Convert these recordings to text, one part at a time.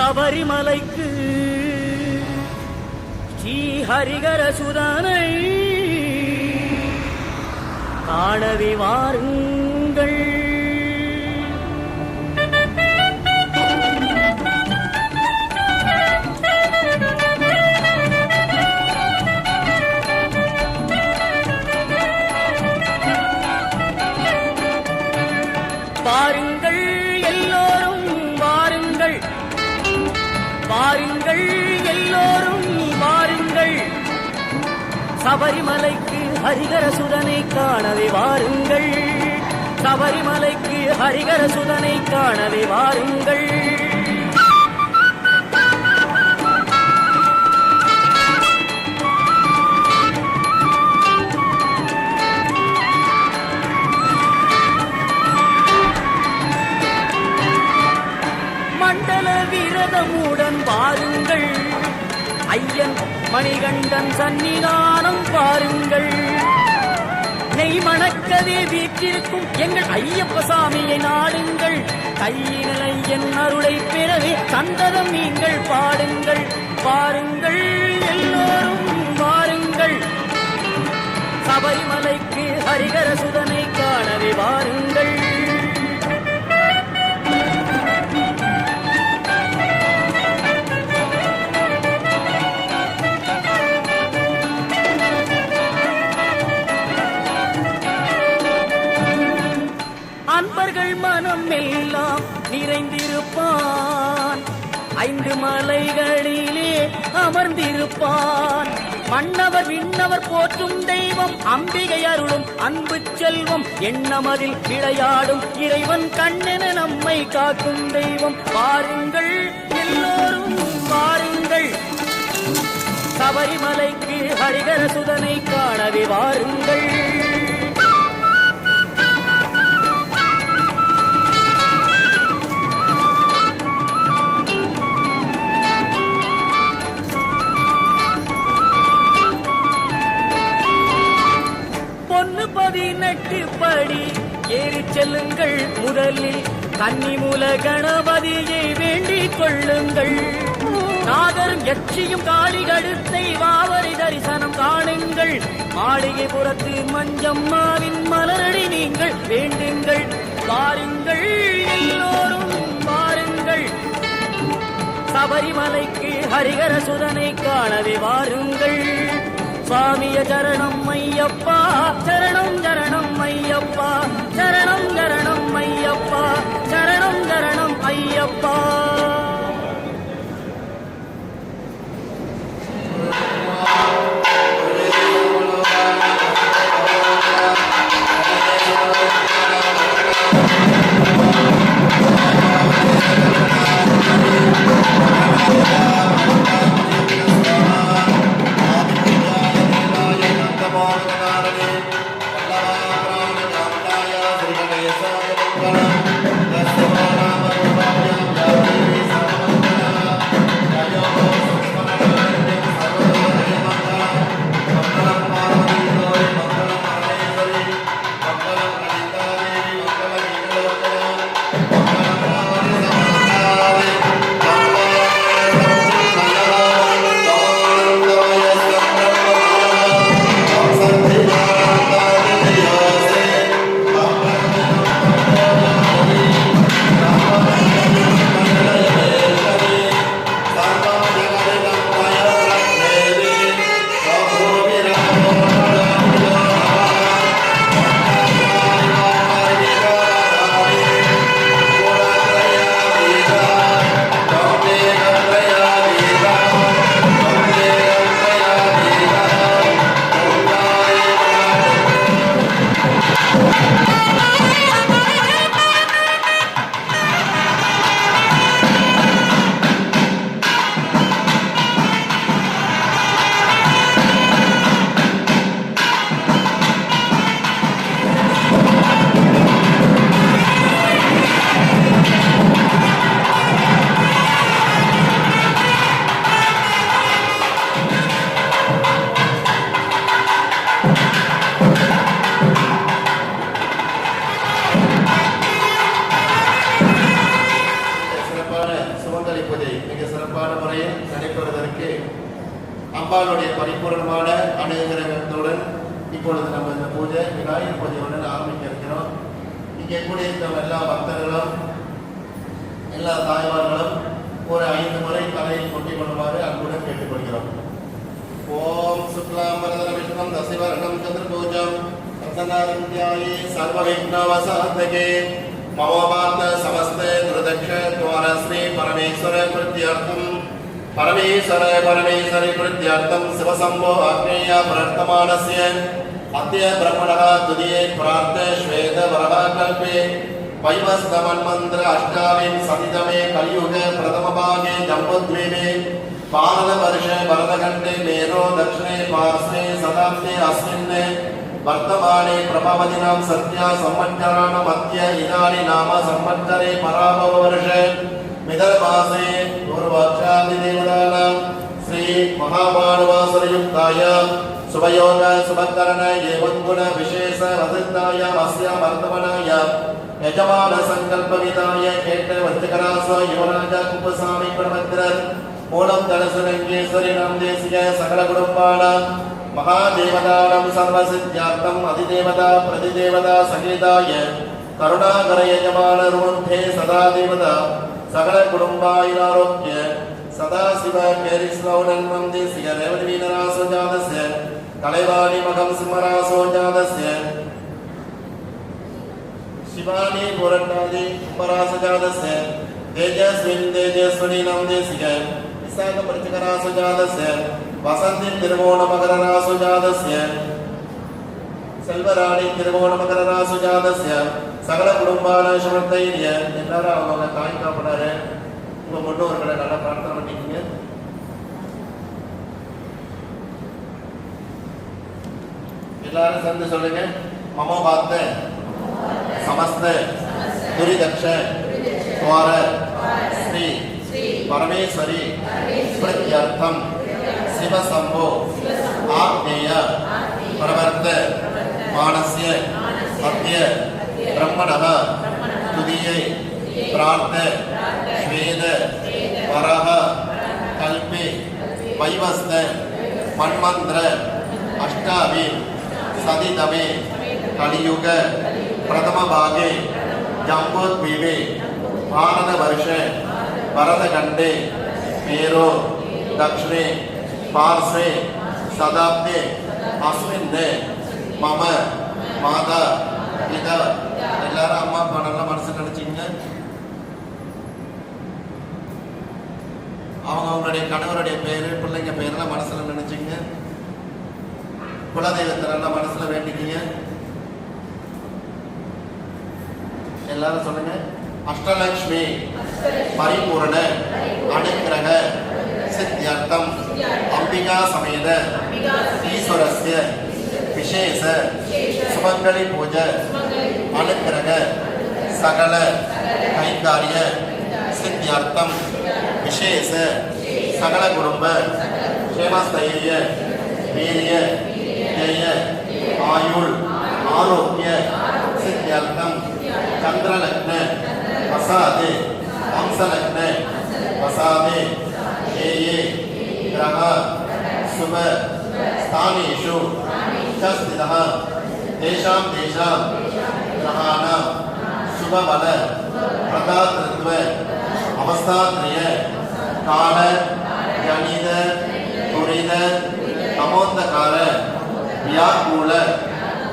சபரிமலைக்கு ஸ்ரீஹரிகர சுதனை காணவே வாருங்கள். வாருங்கள் எல்லோரும் வாருங்கள், வாருங்கள் எல்லோரும் வாருங்கள், சபரிமலைக்கு ஹரிகர சுதனை காணவே வாருங்கள். சபரிமலைக்கு ஹரிகர சுதனை காணவே வாருங்கள். மண்டல விரதமுடன் வாருங்கள், ஐயன் மணிகண்டன் சன்னிதானம் பாருங்கள். நெய் மணக்கவே வீற்றிருக்கும் எங்கள் ஐயப்ப சாமியை நாடுங்கள். கையினில் ஐயன் அருளை பெறவே சந்ததம் நீங்கள் பாடுங்கள். வாருங்கள் எல்லோரும் வாருங்கள், சபரிமலைக்கு ஹரிகர சுதனை காணவே வாருங்கள். அன்பர்கள் மனம் எல்லாம் நிறைந்திருப்பான், 5 மலைகளிலே அமர்ந்திருப்பான். மன்னவர் விண்ணவர் போற்றும் தெய்வம், அம்பிகை அருளும் அன்பு செல்வம். எண்ணமதில் விளையாடும் இறைவன் கண்ணென நம்மை காக்கும் தெய்வம். வாருங்கள் எல்லோரும் வாருங்கள், சபரிமலைக்கு ஹரிகர சுதனை காணவே வாருங்கள். பொன்னு 18 படி ஏறி செல்லுங்கள். முதலில் கன்னிமூல கணபதியை வேண்டிக் கொள்ளுங்கள். நாகரும் யட்சியும் காளி கழுத்தை வாவரை தரிசனம் காணுங்கள். மாளிகை புறத்து மஞ்சம்மாவின் மலரடி நீங்கள் வேண்டுங்கள். வாருங்கள் எல்லோரும் வாருங்கள், சபரிமலைக்கு ஹரிகர சுதனை காணவே வாருங்கள். சுவாமிய சரணம் ஐயப்பா, சரணம் சரணம் ஐயப்பா, சரணம் சரணம் ஐயப்பா, சரணம் சரணம் ஐயப்பா. Yes, அம்பாளுடைய பரிபூர்ணமான அனுகிரகத்துடன் இப்பொழுது நம்ம இந்த பூஜை விநாயகர் பூஜையுடன் ஆரம்பிக்க இருக்கிறோம். இங்கே கூடியிருக்கும் எல்லா பக்தர்களும் எல்லா தாய்மார்களும் ஒரு 5 முறை தலையில் கொட்டிக் கொள்ளுமாறு அன்புடன் கேட்டுக்கொள்கிறோம். ஓம் சுக்லாம் வரதர விஷ்ணம் தசிவர்ணம் சதுர்பூஜம் பிரசன்னாரண்யாயே சர்வவிக்னவசாந்தகே மமோபாத்த சமஸ்தே துரதக்ஷ துவார ஸ்ரீ பரமேஸ்வர கிருத்யார்த்தம் பரமேஸ்வரி கிருத்யார்த்தம் சிவசம்போ அக்னேய பிரர்த்தமானஸ்ய அத்ய பிரம்மணः துதியே பிரார்த்த ஸ்வேத வரஹ கல்பே வைவஸ்தமன்மந்திர அஷ்டாவின் சதிதமே கலியுக பிரதமபாगे ஜம்புத்வீபே பாரத வருஷ வரதகண்டே மேரோ தக்ஷிணே பார்ஸ்வே சதாப்தே அஸ்மின் வர்த்தமானே பிரபவதினாம் சத்யா சம்மஞ்சராண மத்திய இதானி நாம சம்மஞ்சரே பராபவ வருஷ மிதர்மாசே பூர்வாச்சாதி தேவதானாம் ஸ்ரீ மகாபானுவாசரயுக்தாய சுபயோக சுபகரண ஏவங்குண விசேஷ வசித்தாய அஸ்யா வர்த்தமனாய யஜமான சங்கல்ப விதாய கேட்ட வர்த்தகராச யுவராஜ குப்பசாமி பிரபத்திரர் மூலம் தலசுரங்கேஸ்வரி நாம் தேசிய சகல குடும்பான மகாதேவதானம் சர்வசித்யார்த்தம் அதிதேவதா பிரதிதேவதா சகேதாய கருணாகர யஜமான ருந்தே சதா தேவதா சகல குடும்பாயிராரோக்கிய சதாசிவ கேரிஸ்லௌனன்மம் தேசிய ரேவதி வீனராசோ ஜாதஸ்ய கலைவாணி மகம் சிம்மராசோ ஜாதஸ்ய शिवानी पुरन्नादि कुम्भरासजातस्य तेजस्विन् तेजस्विनी नाम देशिक विशाख परिचकरासजातस्य वसन्ति तिरुवोणमकररासजातस्य செல்வராணி திருவோணமகரராசஜாதஸ்ய சகல குடும்பான சுமத்தைரிய எல்லாரும் அவங்க தாய் காப்படாரு உங்க முன்னோர்களை நல்லா பிரார்த்தனை பண்ணிக்கீங்க. எல்லாரும் சேர்ந்து சொல்லுங்க. மமோபாத்த समस्त दुरिदक्ष द्वार श्री परमेश्वरी प्रत्यर्थम शिव शंभो आग्नेय प्रवर्त मानस्य अद्य ब्रह्मणः तुदीये प्रार्थ श्वेद वरः कल्पे वैवस्त मन्मन्त्र अष्टावि सदितमे कलियुग प्रथमभागे जम्बूद्वीपे भारतवर्षे भरतखण्डे मेरो दक्षिणे पार्श्वे शताब्दे अस्मिन् मम माता पिता எல்லாரும் அம்மா அப்பா நல்லா மனசு நினைச்சிங்க. அவங்களுடைய கணவருடைய பேரு பிள்ளைங்க பேரெல்லாம் மனசுல நினைச்சிங்க. குலதெய்வத்தை நல்லா மனசுல வேண்டிக்கிங்க. எல்லாரும் சொல்லுங்க. அஷ்டலக்ஷ்மி பரிபூரண அனுக்கிரக சித்தியர்த்தம் அம்பிகா சமேத ஈஸ்வரஸ்ய விசேஷ சுமங்கலி பூஜை அனுக்கிரக சகல கைகாரிய சித்தியர்த்தம் விசேஷ சகல குடும்ப க்ஷேமஸ்தைரிய வீரிய ஜெய ஆயுள் ஆரோக்கிய சித்தியர்த்தம் चंद्रलग्न वसादे अंशलग्न वसादे ये ग्रह शुभ स्थानेषु स्थितः तेषां ग्रहाणां शुभबल प्रदातृत्व अवस्थात्रय काल जनित दुरित तमोन्धकार व्याकुल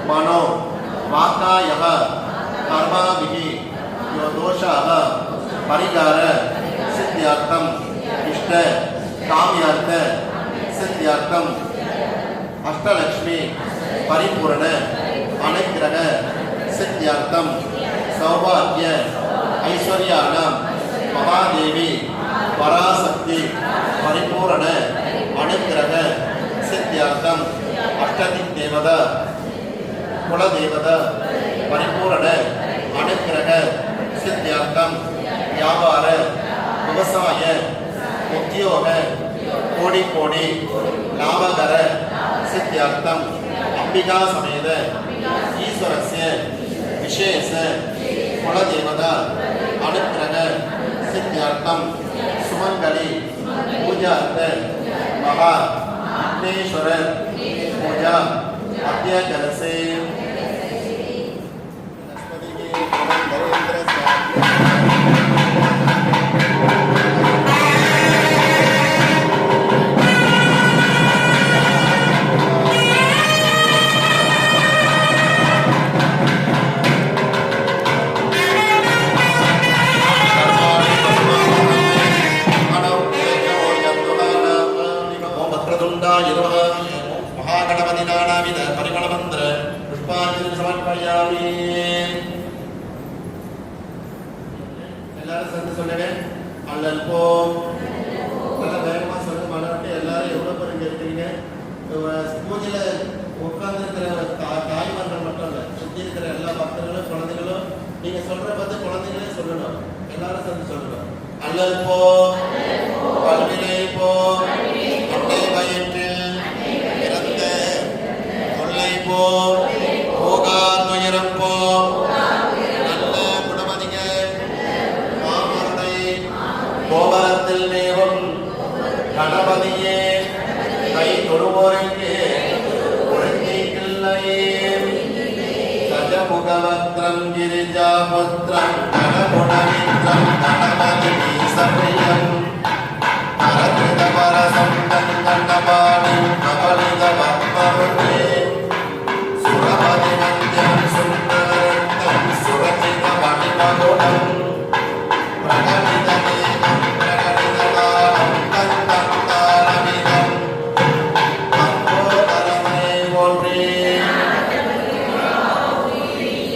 मनो वाकायः कर्माभिः यो दोषाः परिहार सिद्ध्यर्थम इष्ट काम्यार्थ सिद्ध्यर्थम अष्टलक्ष्मी परिपूर्ण अनुग्रह सिद्ध्यर्थम सौभाग्य ऐश्वर्याणां महादेवी पराशक्ति परिपूर्ण अनुग्रह सिद्ध्यर्थम अष्टदिक् देवता कुलदेवता परिपूर्ण अनुग्रह सिद्ध्यर्थम व्यापार व्यवसाय उद्योग कोटि कोटि लाभकर सिद्ध्यर्थम अंबिका समेत ईश्वरस्य विशेष कुलदेवता अनुग्रह सिद्ध्यर्थम सुमंगली पूजार्थ महा विघ्नेश्वर पूजा अद्य करसे महागणपतिनानाविद परिमलमन्त्र पुष्पाञ्जलि समर्पयामि எல்லாரும் சேர்ந்து சொல்லுங்க அல்லல் போ நல்லா வேகமா சொல்லுங்க மலர்ட்டு எல்லாரும் எவ்வளவு பேர் இங்க இருக்கீங்க பூஜையில உட்கார்ந்து இருக்கிற தாய்மார்கள் மட்டும் இல்ல சுத்தி இருக்கிற எல்லா பக்தர்களும் குழந்தைகளும் நீங்க சொல்ற பார்த்து குழந்தைகளே சொல்லணும் எல்லாரும் சேர்ந்து சொல்லணும் அல்லல் போ பல்வினை போ தொண்டை வயிற்றில் இறந்த தொல்லை போ போகா துயரம் போ நல்ல குணமதிக மாமருடை கோபுரத்தில் மேவும் கணபதியே கை தொழுவோருக்கு ஒழுங்கில்லையே கஜமுகவக்ரம் கிரிஜாபுத்திரம் கணகுணமித்ரம் கணபதி சப்ரியம் அரகிருதபரசம் கண்டபாணி கபலித பக்மருடே சுரபதி மந்திரம் சுந்தரம் சுரஜித மணிமகுடம் பிரகடிதமேகம் பிரகடிதகாலம் கந்தம் தாரமிதம் மங்கோதரமே போன்றே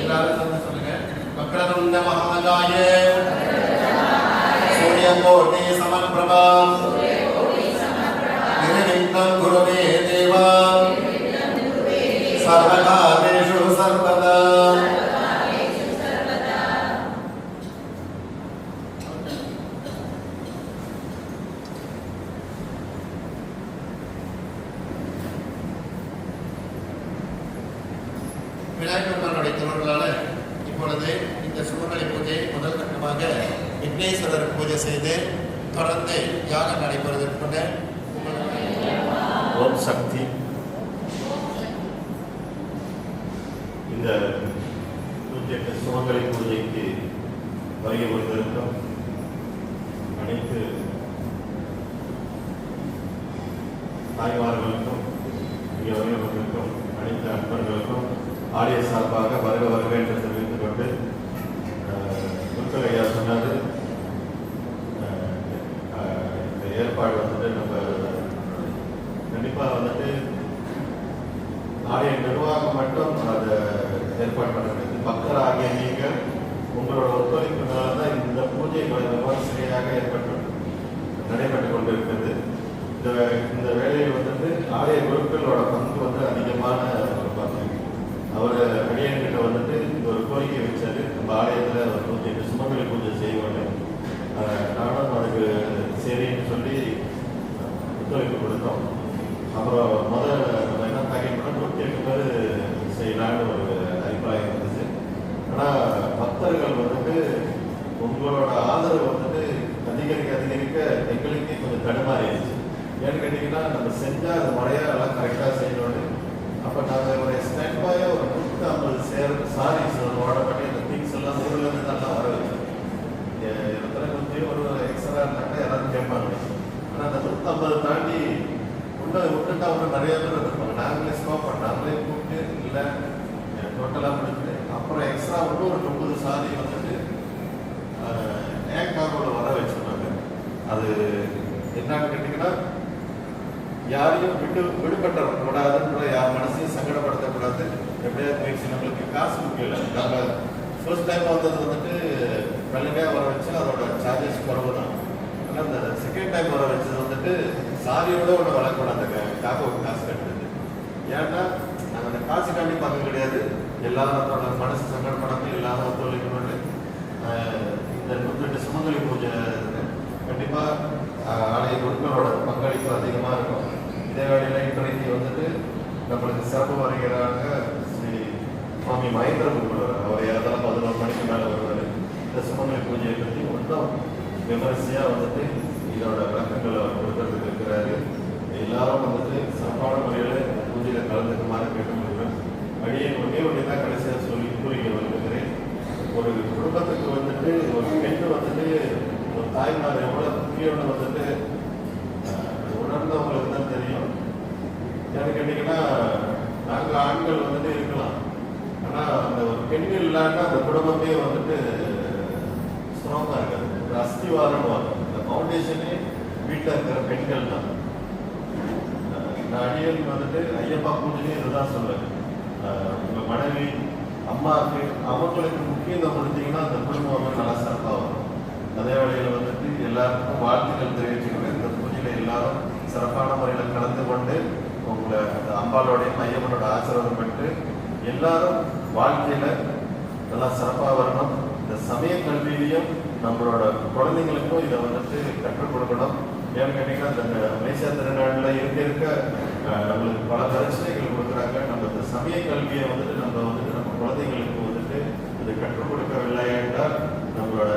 எல்லாரும் சொல்லுங்க வக்ரதுண்ட மகாகாய சூரியகோட்டி சமப்பிரபா निर्विघ्नं गुरुवे देवा सर्वकार्येषु सर्वदा விநாயகர் பெருமானுடைய திருவருளால இப்பொழுது இந்த சுமங்கலி பூஜை முதல் கட்டமாக விக்னேஸ்வரர் பூஜை செய்து தொடர்ந்து யாகம் நடைபெறுவதற்கு ஓம் சக்தி. இந்த 108 சுமங்கலி பூஜைக்கு வருகை வந்திருக்கும் அனைத்து தாய்மார்களுக்கும் இங்கே வருகை வந்திருக்கும் அனைத்து அன்பர்களுக்கும் ஆலய சார்பாக வருக வருக என்று தெரிவித்துக் கொண்டு துர்கலையா சொன்னார் இந்த ஏற்பாடு வந்துட்டு நம்ம கண்டிப்பாக வந்துட்டு ஆலய நிர்வாகம் மட்டும் அதை ஏற்பாடு பண்ணுறது பக்தர் ஆகிய நீங்கள் உங்களோட ஒத்துழைப்பினால தான் இந்த பூஜை விமர்சனையாக நடைபெற்று கொண்டிருக்கிறது. இந்த வேலையில் வந்துட்டு ஆலய குருக்களோட பங்கு வந்து அதிகமான ஒரு பங்கு. அவர் அடியன்கிட்ட வந்துட்டு ஒரு கோரிக்கை வச்சாரு, நம்ம ஆலயத்தில் ஒரு பூஜை சுமங்கலி பூஜை செய்வாங்க, நானும் அதுக்கு சரின்னு சொல்லி ஒத்துழைப்பு கொடுத்தோம். அப்புறம் முதல் நம்ம என்ன பேக்கெட் பண்ணால் 108 பேர் செய்யலான்னு ஒரு அபிப்பிராயம் இருந்துச்சு. ஆனால் பக்தர்கள் வந்துட்டு உங்களோட ஆதரவு வந்துட்டு அதிகரிக்க எங்களுக்கே கொஞ்சம் தடுமாறிடுச்சு. ஏன்னு கேட்டிங்கன்னா நம்ம செஞ்சால் அது முறையாக எல்லாம் கரெக்டாக செய்யணும்னு. அப்போ நாங்கள் ஒரு ஸ்டாண்ட் பாயாக ஒரு 150 சாரீஸ் ஓடப்பட்டு அந்த திங்ஸ் எல்லாம் ஊர்லேருந்து நல்லா வர வச்சோம். எத்தனை கொஞ்சம் ஒரு எக்ஸ்ட்ரா இருந்தாக்கா யாராவது கேட்பாங்க. ஆனால் அந்த 150 தாண்டி விட்டுட்டா ஒன்று நிறைய பேர் இருப்பாங்க. நாங்களே ஸ்டாப் பண்ணோம், நாங்களே கூப்பிட்டு இல்லை டோட்டலாக முடிச்சுட்டு அப்புறம் எக்ஸ்ட்ரா ஒரு 30 சாதி வந்துட்டு ஏக்காரோட வர வச்சுருந்தாங்க. அது என்னன்னு கேட்டிங்கன்னா யாரையும் விடுபட்ட கூடாதுன்ற யார் மனசையும் சங்கடப்படுத்தக்கூடாது. எப்படியாவது முயற்சி, நம்மளுக்கு காசு முக்கியம் இல்லை. நம்ம ஃபர்ஸ்ட் டைம் வந்தது வந்துட்டு வெள்ளனையாக வர வச்சு அதோட சார்ஜஸ் குறவு தான். ஆனால் அந்த செகண்ட் டைம் வர வச்சது வந்துட்டு சாரியோட ஒன்று வளர்க்கணும். அந்த காக்க ஒரு காசு கட்டுறது. ஏன்னா நாங்கள் அந்த காசு காண்டி பார்க்க கிடையாது, எல்லாரோட மனசு சங்கடப்படாமல் எல்லாரும் ஒத்துழைக்கணும்னு இந்த 108 சுமங்கலி பூஜை கண்டிப்பாக ஆலய குருக்களோட பங்களிப்பு அதிகமாக இருக்கும். இதே வேளையில் இன்றைக்கு வந்துட்டு நம்மளுக்கு சிறப்பு வருகிறாங்க ஸ்ரீ சுவாமி மகேந்திர குருவர். அவர் ஏதாவது 11 மணிக்கு மேலே வருவார். இந்த சுமங்கலி பூஜையை பற்றி இன்னும் விமர்சையாக வந்துட்டு இதோட விளக்கங்களை அவர் கொடுக்கறதுக்கு இருக்கிறாரு. எல்லாரும் வந்துட்டு சிறப்பான ஒரே ஒன்று தான் கடைசியாக சொல்லி கூறிக்க விரும்புகிறேன். ஒரு குடும்பத்துக்கு வந்துட்டு ஒரு பெண்ணு வந்துட்டு ஒரு தாய்மார் எவ்வளோ முக்கியம்னு வந்துட்டு உணர்ந்தவங்களுக்கு தான் தெரியும். எனக்கு கேட்டிங்கன்னா நாங்கள் ஆண்கள் வந்துட்டு இருக்கலாம், ஆனால் அந்த ஒரு பெண் இல்லாமல் அந்த குடும்பமே வந்துட்டு ஸ்ட்ராங்காக இருக்காது. ஒரு அஸ்திவாரம் அந்த ஃபவுண்டேஷனே வீட்டில் இருக்கிற பெண்கள் தான். நான் அடியல் வந்துட்டு ஐயப்பா பூஜையே இதுதான் சொல்லுவேன். உங்கள் மனைவி அம்மாவுக்கு அவங்களுக்கு முக்கியத்துவம் கொடுத்தீங்கன்னா அந்த குடும்பம் வந்து நல்லா சிறப்பாக வரும். அதே வேளையில் வந்துட்டு எல்லாருக்கும் வாழ்த்துக்கள் தெரிவிச்சுக்கிறேன். இந்த பூஜையில் எல்லாரும் சிறப்பான முறையில் கலந்து கொண்டு உங்களை அந்த அம்பாலோடைய ஐயப்பனோட ஆசீர்வாதம் பெற்று எல்லாரும் வாழ்க்கையில் நல்லா சிறப்பாக வரணும். இந்த சமய கல்வியிலையும் நம்மளோட குழந்தைங்களுக்கும் இதை வந்துட்டு கற்றுக் கொடுக்கணும். ஏன்னு கேட்டீங்கன்னா இந்த மலேசியா திருநாளில் இருக்க நம்மளுக்கு பல பிரச்சனைகள் கொடுக்குறாங்க. நம்ம இந்த சமய கல்வியை வந்துட்டு நம்ம குழந்தைங்களுக்கு வந்துட்டு இதை கற்றுக் கொடுக்கவில்லை என்றால் நம்மளோட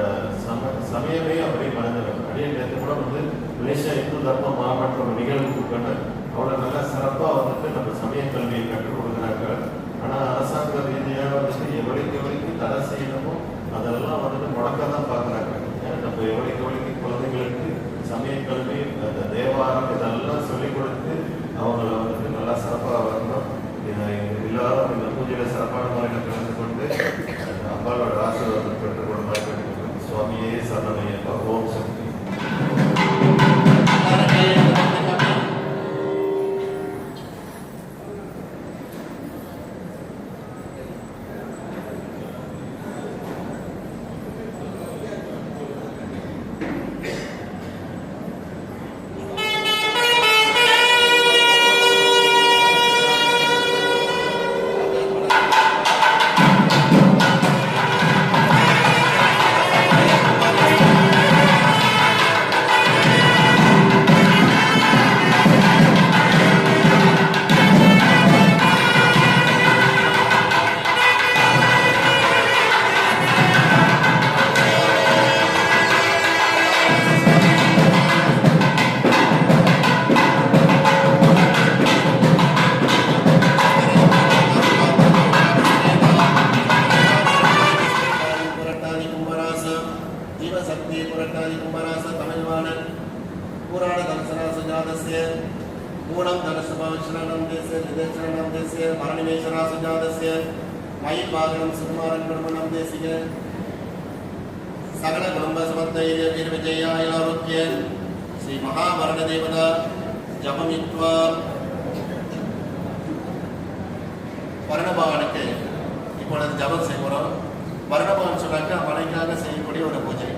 சமயமே அப்படியே மறந்துடும். அப்படியே நேற்று கூட மலேசியா இந்து தர்ம மாவட்ட நிகழ்வுக்கான அவ்வளோ நல்லா சிறப்பாக வந்துட்டு நம்ம சமய கல்வியை கற்றுக் கொடுக்குறாங்க. ஆனால் அரசாங்க ரீதியாக வந்துட்டு எவ்வளோக்கு தடை செய்யணுமோ அதெல்லாம் வந்துட்டு முடக்க தான் பார்க்குறாங்க. நம்ம எவ்வளோக்கு குழந்தைங்களுக்கு சமய கல்வி அந்த தேவாரம் இதெல்லாம் சொல்லிக் கொடுத்து அவங்கள வந்துட்டு நல்லா சிறப்பாக வரணும். எல்லாரும் இந்த பூஜையில் சிறப்பான முறையில் கலந்து கொண்டு அம்பாலோட ஆசீர்வாதம் பெற்றுக் கொள்ளுமாறு சுவாமியே சரணமையப்பா. ஓம் சக்தி. சகல குடும்ப சமத்தைரிய வீரவிஜயாய ஆரோக்கிய ஸ்ரீ மகாவரண தேவதா ஜபமித்வா வர்ணபவனுக்கு இப்பொழுது ஜபம் செய்கிறோம். வர்ணபவன் சொன்னாக்க மனைக்காக செய்யக்கூடிய ஒரு பூஜை.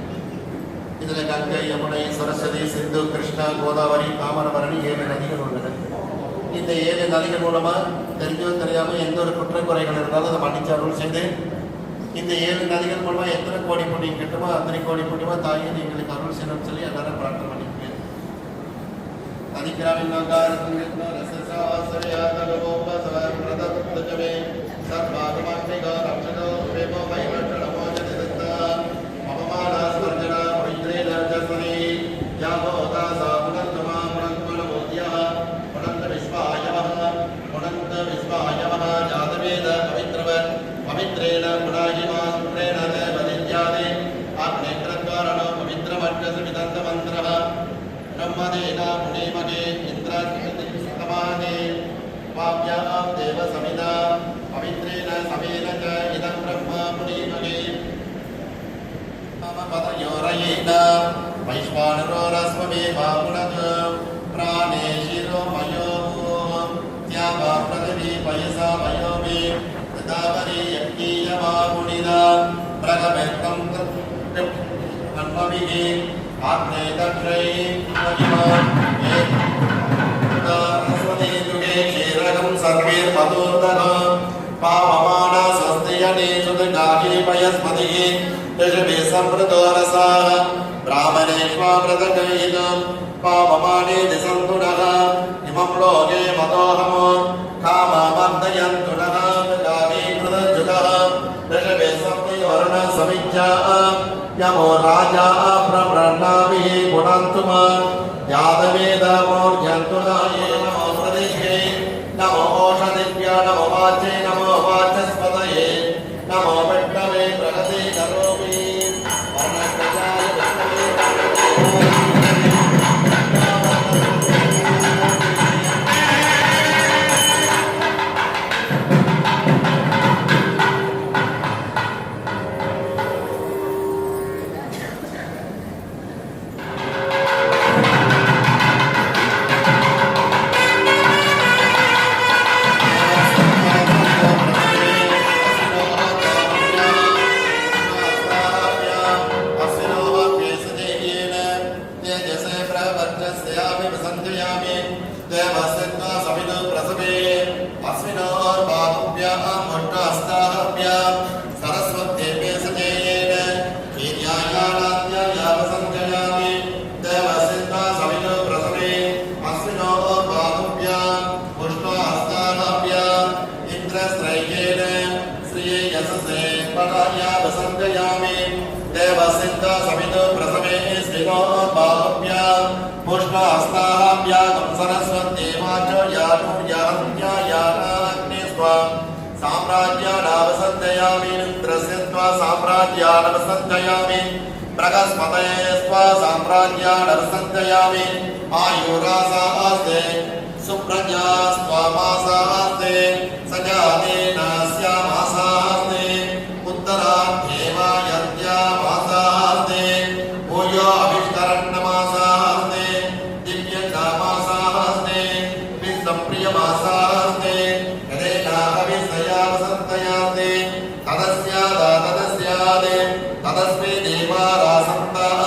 இதில் கங்கை, யமுனை, சரஸ்வதி, சிந்து, கிருஷ்ணா, கோதாவரி, தாமிரபரணி 7 நதிகள் உள்ளது. இந்த 7 நதிகள் மூலமாக தெரிஞ்சோ தெரியாமல் எந்த ஒரு குற்றக்குறைகள் இருந்தாலும் அதை மன்னிச்சு அருள் செய்து இந்த 7 நதிகள் மூலமாக எத்தனை கோடி புண்ணியம் கிட்டுமோ அத்தனை கோடி புண்ணியமாக தாயை எங்களுக்கு அருள் செய்யணும்னு சொல்லி எல்லாரும் பிரார்த்தனை பண்ணிக்கிறேன். அதிகிராமின் पवित्रेण पुराहिमात्रेण देवदित्यादि आग्नेत्रद्वारणो पवित्रमर्गसमिदन्तमन्त्रः ब्रह्मदेन मुनिमगे इन्द्रस्तमाने वाव्यां देवसमिदा पवित्रेण समेन च इदं ब्रह्म मुनिमगे मम पदयोरयेन वैश्वानरोरस्ममेवापुनत् प्राणे शिरो मयो त्यागा पृथिवी पयसा मयो मे தாவரி யக்கீயமாகுணிதா பிரகமெத்தம் அன்மவிகி ஆத்மே தக்ஷை மகிமான் ஏதஸ்வதி துகே க்ஷீரகம் சர்வேர் மதோர்தகம் பாவமான ஸ்வஸ்தியனே சுதகாகி பயஸ்மதிகி ரிஷபே சம்பிரதோரசாः ब्राह्मणेष्वाव्रतकैदं पावमाने दिसन्तुनः इमं लोके मदोऽहमो काममर्दयन्तु नः गादीकृतजुगः ऋषभे सप्तवर्णसमिज्ञा यमो राजा प्रब्रह्णाभिः पुनन्तु यादवेदमोर्जन्तु नः नमो प्रदिशे नमो ओषधिभ्य नमो वाचे नमो वाचस्पति अस्मिनोर् बाहुभ्यां मुष्टास्ताभ्यां सरस्वत्येभ्य सजेयेन वीर्यायानाद्यायावसञ्जयामि देवसिन्धा सवितो प्रसवे अस्मिनोर् बाहुभ्यां मुष्टास्ताभ्यां इन्द्रस्त्रयेन श्रिये यशसे पदायावसञ्जयामि देवसिन्धा सवितो प्रसवे स्मिनोर् बाहुभ्यां मुष्टास्ताभ्यां साम्राज्यानावसञ्जयामि इन्द्रस्य त्वा साम्राज्यानावसञ्जयामि बृहस्पतये त्वा साम्राज्यानावसञ्जयामि आयुरासास्ते सुप्रजास्त्वामासास्ते सजातेन स्यामासास्ते उत्तराध्येवायद्यामासास्ते भूयो अभिष्करण्यमासास्ते दिव्यकामासास्ते विसंप्रियमासास्ते तदस्मे देवारासन्ताः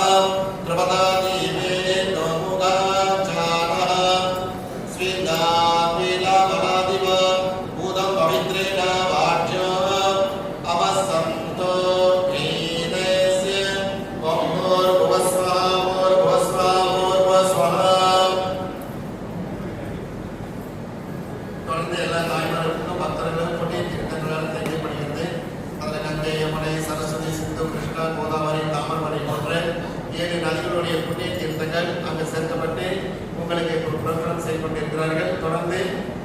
कृपदा दीवे नोमुगाचारः स्वेदात्मेलाभवादिव भूतं पवित्रेण वाच्यो अवसन्तो एनस्य भूर्भुवस्वः தொடர்ந்து எல்லா தாய்மார்களுக்கும் பக்தர்களும் கொடி தீர்த்தங்களால் தெரியப்படுகிறது. அதில் கங்கை, யமுனை, சரஸ்வதி, சிந்து, கிருஷ்ணா, கோதாவரி, தாமிரபரணி போன்ற 7 நதிகளுடைய புண்ணிய தீர்த்தங்கள் அங்கு சேர்க்கப்பட்டு உங்களுக்கு புறப்படம் செய்து கொண்டிருக்கிறார்கள். தொடர்ந்து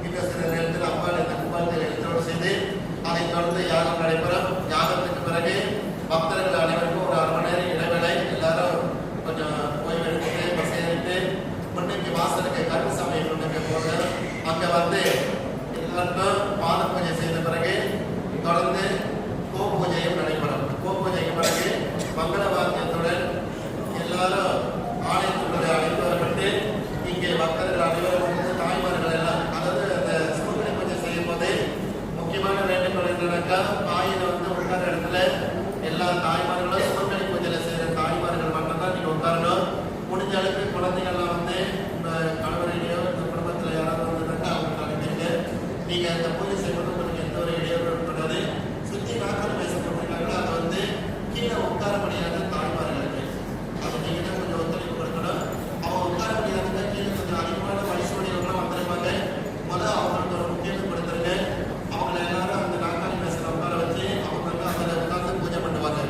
இந்த சில நேரத்தில் அம்பாள் இந்த கும்பாலத்தில் எழுத்தோடு செய்து அதைத் தொடர்ந்து யாகம் நடைபெறும். யாகத்துக்கு பிறகு பக்தர்கள் அனைவருக்கும் ஒரு 1/2 மணி நேரம் இடைவேளை. எல்லாரும் கொஞ்சம் ஓய்வு எடுத்துட்டு பசையிட்டு முன்னுக்கு வாசலுக்கு கருப்புசாமி முன்னுக்கு போட்டு அங்கே வந்து எல்லாருக்கும் பாத பூஜை செய்த பிறகு தொடர்ந்து கோ பூஜையும் நடைபெறும். கோ பூஜைக்கு பிறகு மங்கள வாத்தியத்துடன் எல்லாரும் ஆலயத்துடைய அழைத்து வரப்பட்டு இங்கே பக்தர்கள் அனைவரும் தாய்மார்கள் எல்லாம், அதாவது அந்த சுமங்கலி பூஜை செய்யும் போது முக்கியமான வேண்டுகோள் என்னன்னாக்கா, ஆயில் வந்து உட்கார இடத்துல எல்லா தாய்மார்களும் சுமங்கலி பூஜையில செய்கிற தாய்மார்கள் மட்டும்தான் நீங்கள் உட்காரணும். முடிஞ்ச அளவுக்கு குழந்தைகள்லாம் வந்து கணவரையோ இந்த குடும்பத்தில் யாராவது வந்துட்டாக்கா அவங்க அனுப்பிடுங்க. நீங்கள் இந்த பூஜை செய்வது உங்களுக்கு எந்த ஒரு இடையூறு கூடாது. சுற்றி நாட்கள் பேசப்பட்டிருக்காங்களோ அதை வந்து கீழே உட்கார முடியாத தாய்மார்களுக்கு அது நீங்கள் தான் கொஞ்சம் ஒத்துழைப்பு கொடுக்கணும். அவங்க உட்கார முடியாதுங்க, கீழே கொஞ்சம் அதிகமான வயசுடையவங்களும் வந்துருப்பாங்க. முதல்ல அவங்களுக்கு ஒரு முக்கியத்துவம் கொடுத்துருங்க. அவங்கள எல்லாரும் அந்த நாற்காலி பேசுகிற உட்கார வச்சு அவங்க வந்து அதில் உட்காந்து பூஜை பண்ணுவாங்க.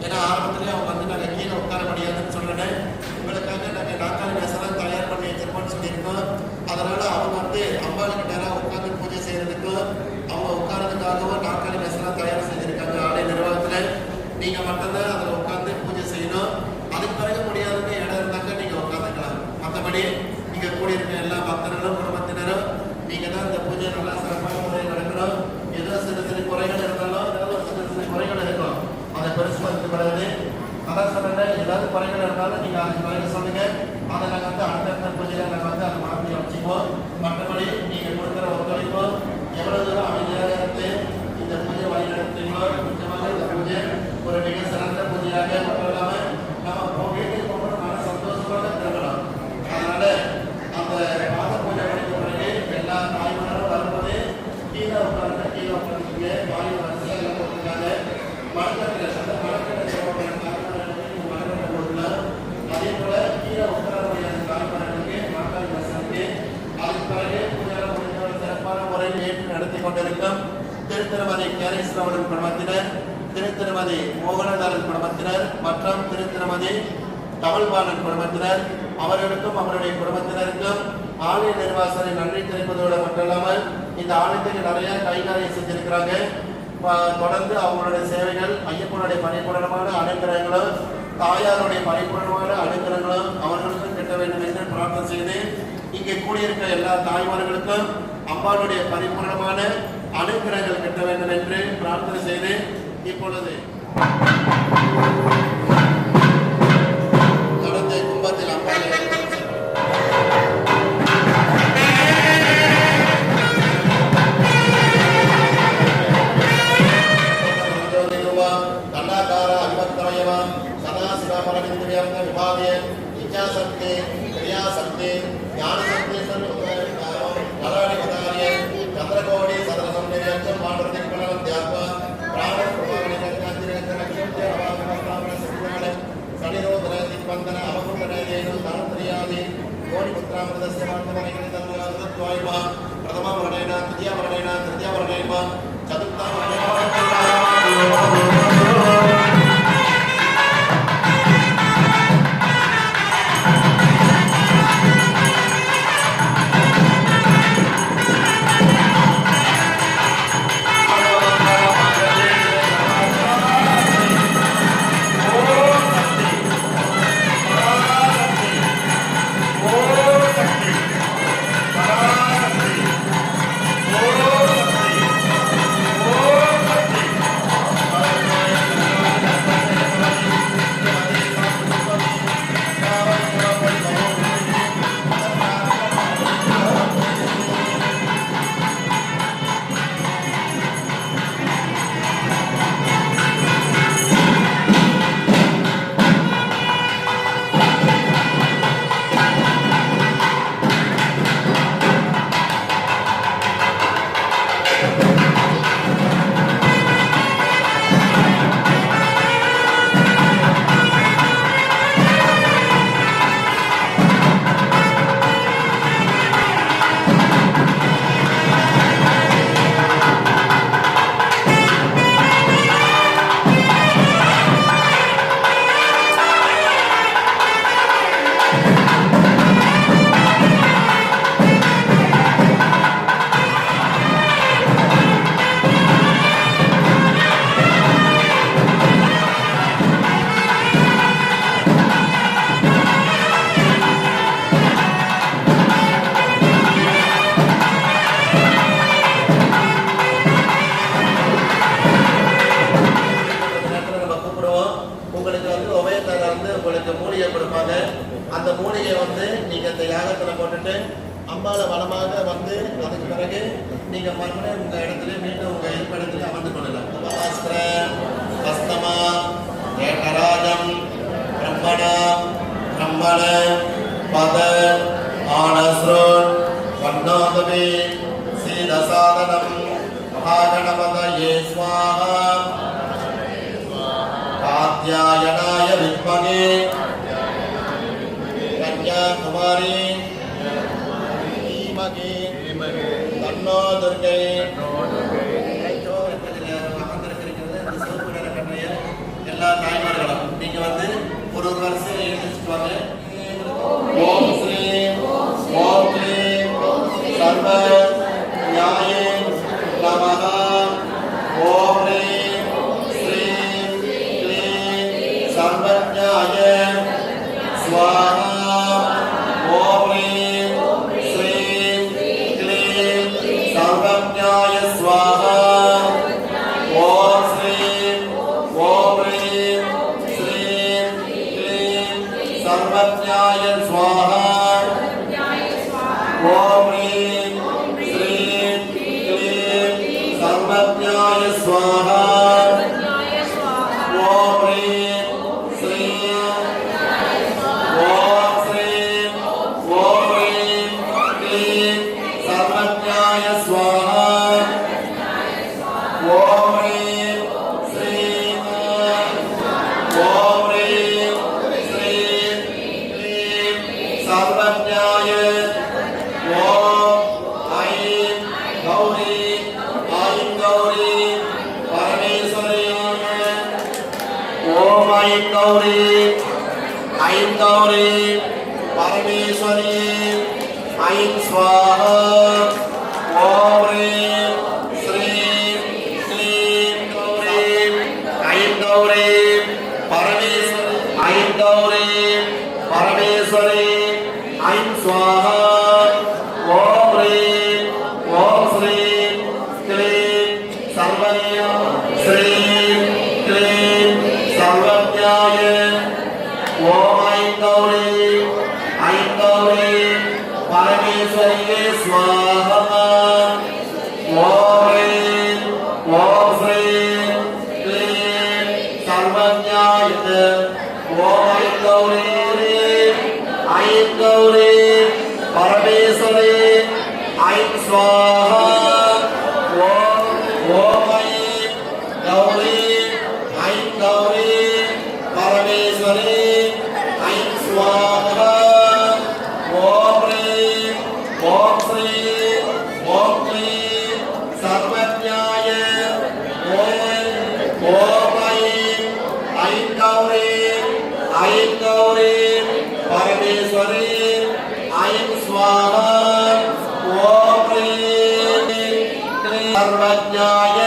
ஏன்னா ஆரம்பத்திலேயே அவங்க வந்து நாங்கள் கீழே உட்கார முடியாதுன்னு சொல்கிறேன். உங்களுக்காக நாங்கள் நாற்காலி பேசலாம் தயார் பண்ணி வச்சிருப்போம்னு சொல்லியிருக்கோம். அதனால அவங்க வந்து அம்பாளுக்கு நேராக உட்காந்து பூஜை செய்யறதுக்கும் அவங்க உட்காரதுக்காகவும் நாற்காலி பேசலாம் தயார் செஞ்சிருக்காங்க ஆலய நிர்வாகத்தில். நீங்கள் மட்டும்தான் அதில் உட்காந்து பூஜை செய்யணும். அதுக்கு பிறகு முடியாதுன்னு இடம் இருந்தாக்க நீங்கள் உட்காந்துக்கலாம். மற்றபடி நீங்கள் கூடியிருக்க எல்லா பக்தர்களும் குடும்பத்தினரும் நீங்கள் தான் இந்த பூஜை நல்லா சிறப்பான முறையில் நடக்கணும். ஏதோ சிறு சிறு குறைகள் இருந்தாலும் ஏதாவது சிறு சிறு குறைகள் இருக்கும், அதை பெருசு மதிக்கப்படாது. அதான் சொன்னேன், ஏதாவது குறைகள் இருந்தாலும் நீங்கள் அதுக்கு குறைகள் சொல்லுங்க. அதை நாங்கள் வந்து அடுத்தடுத்த பூஜையில் நாங்கள் வந்து அதை மாற்றி வச்சுக்குவோம். மற்றபடி நீங்கள் கொடுக்குற ஒத்துழைப்பு எவ்வளோ தூரம் அமைதியாக இருந்து இந்த பூஜை வழிநடத்துங்களோ நிச்சயமாக இந்த பூஜை ஒரு மிக சிறந்த பூஜையாக மட்டும் இல்லாமல் நம்ம வீட்டுக்கு போகணும் மன சந்தோஷமாக திரும்பலாம். அதனால அந்த பாத பூஜை முடிந்த பிறகு எல்லா தாய்மாரும் வரும்போது கீழே உட்காந்துருங்க. வாயு வரிசையாக எல்லாம் போட்டிருக்காங்க. மரக்கட்டில் அந்த மரக்கட்டை மரக்கட்டை போட்டுக்கலாம். அதே போல கீழே உட்கார முடியாத தாய்மார்களுக்கு நாற்காலி வசதி. அதுக்கு பிறகு பூஜை முடிஞ்ச சிறப்பான முறையில் ஏற்று நடத்தி கொண்டிருக்கும் திருத்திருமதி கேரீஸ்வரன் குடும்பத்தினர், திருத்திருமதி மோகனதாரன் குடும்பத்தினர் மற்றும் திருத்திருமதி தமிழ்பாலன் குடும்பத்தினர் அவர்களுக்கும் அவருடைய குடும்பத்தினருக்கும் ஆலய நிர்வாகத்தை நன்றி தெரிவிப்பதோடு மட்டுமல்லாமல் இந்த ஆலயத்துக்கு நிறைய கைகாரியம் செஞ்சிருக்கிறாங்க. தொடர்ந்து அவங்களுடைய சேவைகள் ஐயப்பனுடைய பரிபூரணமான அனுகிரகங்களும் தாயாருடைய பரிபூரணமான அனுகிரகங்களும் அவர்களுக்கும் கிட்ட வேண்டும் என்று பிரார்த்தனை செய்து இங்கே கூடியிருக்க எல்லா தாய்மார்களுக்கும் அம்பாளுடைய பரிபூரணமான அனுகிரகங்கள் கிட்ட வேண்டும் என்று பிரார்த்தனை செய்து இப்பொழுது தொடர்ந்து கும்பத்தில் அம்பாளை கண்ணாகார அகிமத்தமயமாம் சதாசிவபரமிந்திரியம் விபாதிய இச்சாசக்தி கிரியாசக்தி ஞானசக்தி நலாடி மதாரிய वर्णेन तृतीया वर्णेन तृतीया वर्णेन चतुर्था वर्णेन அந்த மூலிகை வந்து நீங்க இந்த யாகத்துல போட்டுட்டு அம்பால வளமாக வந்து அதுக்கு பிறகு நீங்க மறுபடியும் உங்க இடத்துல மீண்டும் உங்க இருப்பிடத்துல அமர்ந்து கொள்ளலாம். ஹஸ்தமா ஏகராஜம் பிரம்மண பிரம்மண பத ஆனஸ்ரோன் வண்ணோதவி சீதசாதனம் மகாகணபதயே ஸ்வாஹா காத்யாயனாய வித்மகே குமாரி தீமகி தன்னோ துர்கை எல்லா தாய்மார்களும் நீங்க வந்து ஒரு வருஷம் எழுதிச்சுட்டு வாங்க. ஓம் ஸ்ரீ ஓம் க்ளீம் சர்வ ஞாயே நமஹ ஓம் ஹ்ரீம் ஸ்ரீம் க்ளீம் சர்வஞாய ஸ்வாஹா ஓம் ஹ்ரீம் ஸ்ரீம் க்ளீம் சர்வஞாய ஸ்வாஹா ஓம் ஸ்ரீம் ஓம் ஹ்ரீம் ஸ்ரீம் க்ளீம் சர்வஞாய ஸ்வாஹா ஓம் ஹ்ரீம் ஸ்ரீம் க்ளீம் சர்வஞாய ஸ்வாஹா ஓம் ஹ்ரீம் ஸ்ரீம் ஓம் ஸ்ரீம் ஓம் ஹ்ரீம் க்ளீம் சர்வஞாய ஸ்வாஹா ஓம் ஹ்ரீம் ஸ்ரீம் ஓம் ஹ்ரீம் ஸ்ரீம் க்ளீம் சர்வஞாய ஓம் ஐம் கௌரி ஐம் கௌரி பரமேஸ்வரியாய ஓம் ஐம் கௌரி ஐம் கௌரி பரமேஸ்வரி ஐம் ஸ்வாஹா ஓம் ஹ்ரீம் ஸ்ரீம் க்ளீம் கௌரி ஐம் கௌரி பரமேஸ்வரி ஐம் கௌரி பரமேஸ்வரி ஐம் ஸ்வாஹா ஓம் ஹ்ரீம் ஓம் ஸ்ரீம் க்ளீம் சர்வஞா ஸ்ரீம் க்ளீம் சர்வஞாய ஓம் ஐம் கௌரி ஐம் கௌரி பரமேஸ்வரியே ஸ்வாஹா ஓம் ஹ்ரீம் ஓம் ஸ்ரீம் க்ளீம் சர்வஞாய ஓம் ஐம் கௌரி ஐம் கௌரி பரமேஸ்வரி ஐம் ஸ்வாஹா ஓம் ஐம் கௌரி ஐம் கௌரி பரமேஸ்வரி ஐம் ஸ்வாஹா ஓம் ஹ்ரீம் ஓம் ஸ்ரீம் ஓம் சர்வஜாய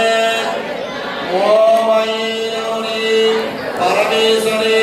ஓம் ஐயோனி பரமேஸ்வரே